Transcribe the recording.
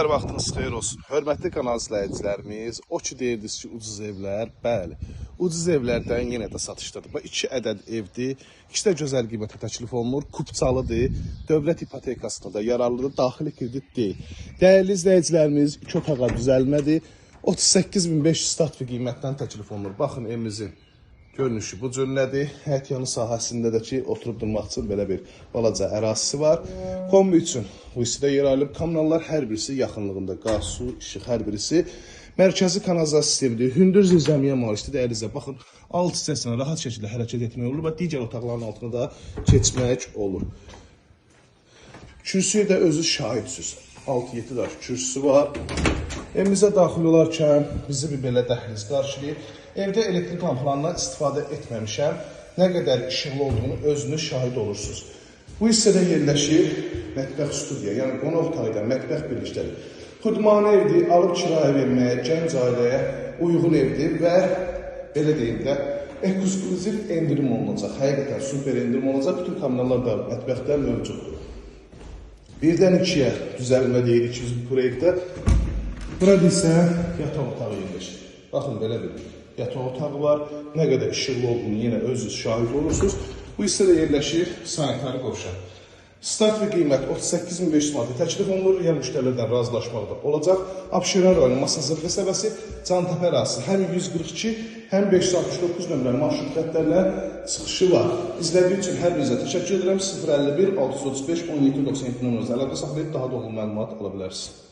Hər vaxtınız xeyir olsun. Hörmətli kanal izləyicilərimiz, o ki deyirdiniz ki, ucuz evlər, bəli. Ucuz evlərdən yenə də satışdadır. Bu 2 ədəd evdir. İkisi də gözəl qiymətə təklif olunur. Kupçalıdır. Dövlət ipotekasında da yararlıdır. Daxili kredit deyil. Dəyərli izləyicilərimiz, 2 otağa düzəlmədir. 38.500 start qiymətdən təklif olunur. Baxın evimizin görünüşü bu cür nədir? Həyət yanı sahəsində də ki, oturub durmaq üçün belə bir balaca ərazisi var. Kombi üçün bu hissədə yer alıb. Kommunallar hər birisi yaxınlığında. Qaz, su, işıq hər birisi. Mərkəzi kanalizasiya sistemidir. Hündür zirzəmiyə malikdir. Dəyərli baxın, alt hissəsinə rahat şəkildə hərəkət etmək olur və digər otaqların altına da keçmək olur. Kürsüyə də özü şahidsiniz. 6-7 daş kürsüsü var. Evimizə daxil olarkən bizi bir belə dəhliz qarşılayır. Evdə elektrik lampalarından istifadə etməmişəm. Nə qədər işıqlı olduğunu özünüz şahid olursunuz. Bu hissədə yerləşir mətbəx studiya, yəni qonaq otağı ilə mətbəx birlikləri. Xudmanı evdir, alıb kirayə verməyə, gənc ailəyə uyğun evdir və belə deyim də, eksklüziv endirim olunacaq. Həqiqətən super endirim olacaq. Bütün kommunallar da mətbəxlər mövcuddur. 1-dən 2-yə düzəlmə deyir 200 proyektdə. Burada isə yataq otağı yerləşir. Baxın, belə bir yataq otağı var. Nə qədər işıqlı olduğunu yenə özünüz şahid olursunuz. Bu hissədə yerləşir sanitari qovşaq. Start və qiymət 38.500 manat təklif olunur. Yəni müştərilərdən razılaşmaqda olacaq. Abşeron rayonu Masazır qəsəbəsi, Cantəpə ərazisi həm 142, həm 569 nömrəli marşrut xəttlərlə çıxışı var. İzlədiyi üçün hər birinizə təşəkkür edirəm. 051 635 1797 nömrəsi əlaqə saxlayıb daha doğru məlumat ala bilərsiniz.